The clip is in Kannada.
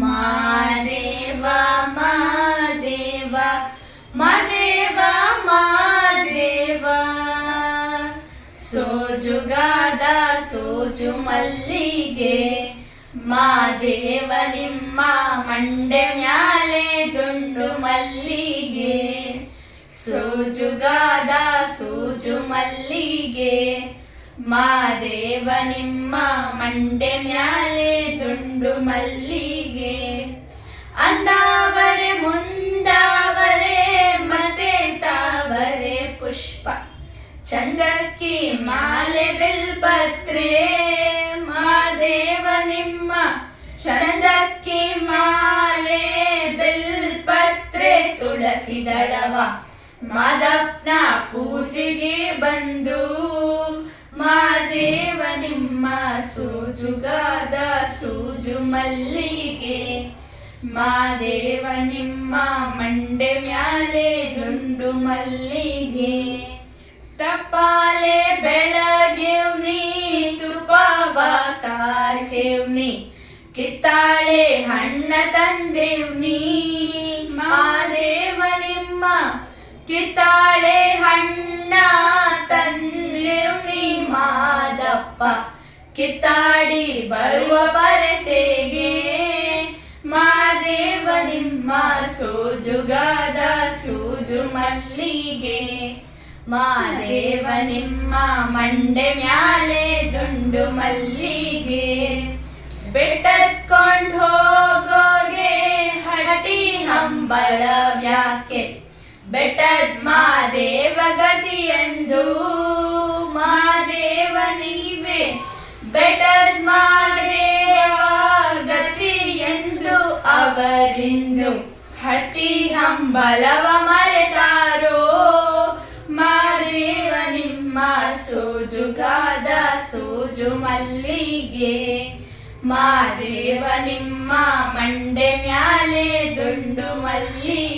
ಮಾದೇವ ಮಾದೇವ ಮಾದೇವ ಮಾದೇವ ಸೋಜುಗಾದ ಸೋಜು ಮಲ್ಲಿಗೆ ಮಾದೇವ ನಿಮ್ಮ ಮಂಡೆ ಮ್ಯಾಲೆ ದುಂಡು ಮಲ್ಲಿಗೆ ಸೋಜುಗಾದ ಸೋಜು ಮಲ್ಲಿಗೆ ಮಾದೇವ ನಿಮ್ಮ ಮಂಡೆ ಮ್ಯಾಲೆ ದುಂಡು ಮಲ್ಲಿಗೆ ಅಂದಾವರೆ ಮುಂದಾವರೆ ಮತ್ತೆ ತಾವರೆ ಪುಷ್ಪ ಚಂದಕ್ಕಿ ಮಾಲೆ ಬಿಲ್ಪತ್ರೆ ಮಾದೇವ ನಿಮ್ಮ ಚಂದಕ್ಕಿ ಮಾಲೆ ಬಿಲ್ಪತ್ರೆ ತುಳಸಿ ದಳವ ಮಾದಪ್ಪನ ಪೂಜೆಗೆ ಬಂದು ಮಾದೇವ ನಿಮ್ಮ ಸೋಜುಗಾದ ಸೂಜು ಮಲ್ಲಿಗೆ ಮಾದೇವ ನಿಮ್ಮ ಮಂಡೆ ಮ್ಯಾಲೆ ದುಂಡು ಮಲ್ಲಿಗೆ ತಪ್ಪಾಲೆ ಬೆಳಗ್ಗೆವ್ನಿ ತುಪ್ಪವ ಕಾಸೇವ್ನಿ ಕಿತ್ತಾಳೆ ಹಣ್ಣ ತಂದೇವ್ನಿ ಮಾದೇವ ನಿಮ್ಮ ಕಿತ್ತಾಳೆ ಹಣ್ಣ ತಂದೇವ್ನಿ ಮಾದಪ್ಪ ಕಿತ್ತಾಡಿ ಬರುವ ಪರಸೆಗೆ ಮಾದೇವ ನಿಮ್ಮ ಸೋಜುಗಾದ ಸೂಜು ಮಲ್ಲಿಗೆ ಮಾದೇವ ನಿಮ್ಮ ಮಂಡೆ ಮ್ಯಾಲೆ ದುಂಡು ಮಲ್ಲಿಗೆ ಬೆಟ್ಟತ್ಕೊಂಡ್ ಹೋಗೋಗೆ ಹಟಿ ಹಂಬಲವ್ಯಾಕೆ ಬೆಟ್ಟದ್ ಮಾದೇವ ಗತಿಯೆಂದು ಮಾದೇವ ನೀವೇ ಬೆಟ್ಟದ್ ಮಾದೇವ ಗತಿಯೆಂದು ಅವರಿಂದು ಹಟ್ಟಿ ಹಂಬಲವ ಮರೆತಾರೋ ಮಾದೇವ ನಿಮ್ಮ ಸೋಜುಗಾದ ಸೋಜು ಮಲ್ಲಿಗೆ ಮಾದೇವ ನಿಮ್ಮ ಮಂಡೆ ಮ್ಯಾಲೆ ದುಂಡು ಮಲ್ಲಿಗೆ